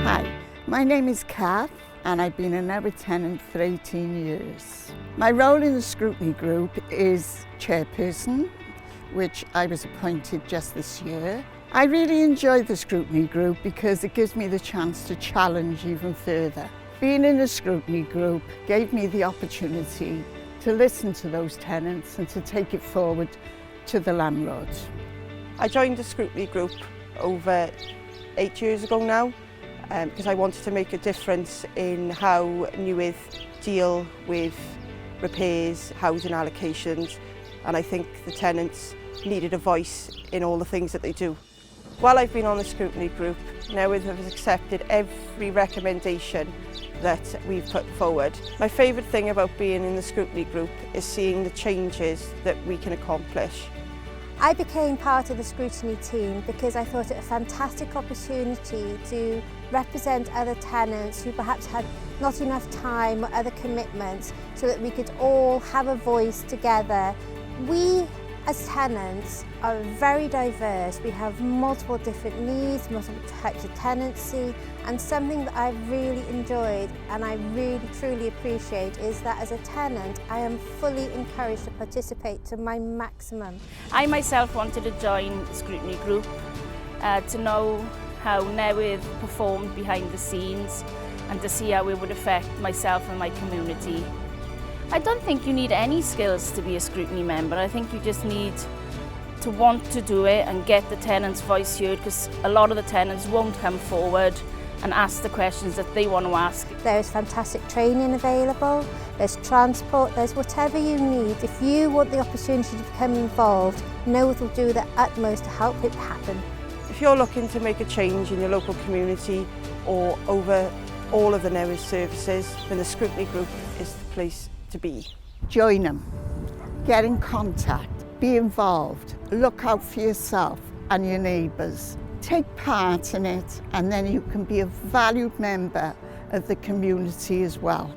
Hi, my name is Kath and I've been a Newydd tenant for 18 years. My role in the Scrutiny group is chairperson, which I was appointed just this year. I really enjoy the Scrutiny group because it gives me the chance to challenge even further. Being in the Scrutiny group gave me the opportunity to listen to those tenants and to take it forward to the landlords. I joined the Scrutiny group over 8 years ago now because I wanted to make a difference in how Newydd deal with repairs, housing allocations, and I think the tenants needed a voice in all the things that they do. While I've been on the Scrutiny group, Newydd has accepted every recommendation that we've put forward. My favourite thing about being in the Scrutiny group is seeing the changes that we can accomplish. I became part of the Scrutiny team because I thought it a fantastic opportunity to represent other tenants who perhaps had not enough time or other commitments so that we could all have a voice together. We as tenants are very diverse. We have multiple different needs, multiple types of tenancy, and something that I've really enjoyed and I really truly appreciate is that as a tenant I am fully encouraged to participate to my maximum. I myself wanted to join the Scrutiny group to know how Newydd performed behind the scenes and to see how it would affect myself and my community. I don't think you need any skills to be a Scrutiny member. I think you just need to want to do it and get the tenants' voice heard, because a lot of the tenants won't come forward and ask the questions that they want to ask. There's fantastic training available, there's transport, there's whatever you need. If you want the opportunity to become involved, Newydd will do their utmost to help it happen. If you're looking to make a change in your local community or over all of the Newydd services, then the Scrutiny group is the place to be. Join them, get in contact, be involved, look out for yourself and your neighbours. Take part in it and then you can be a valued member of the community as well.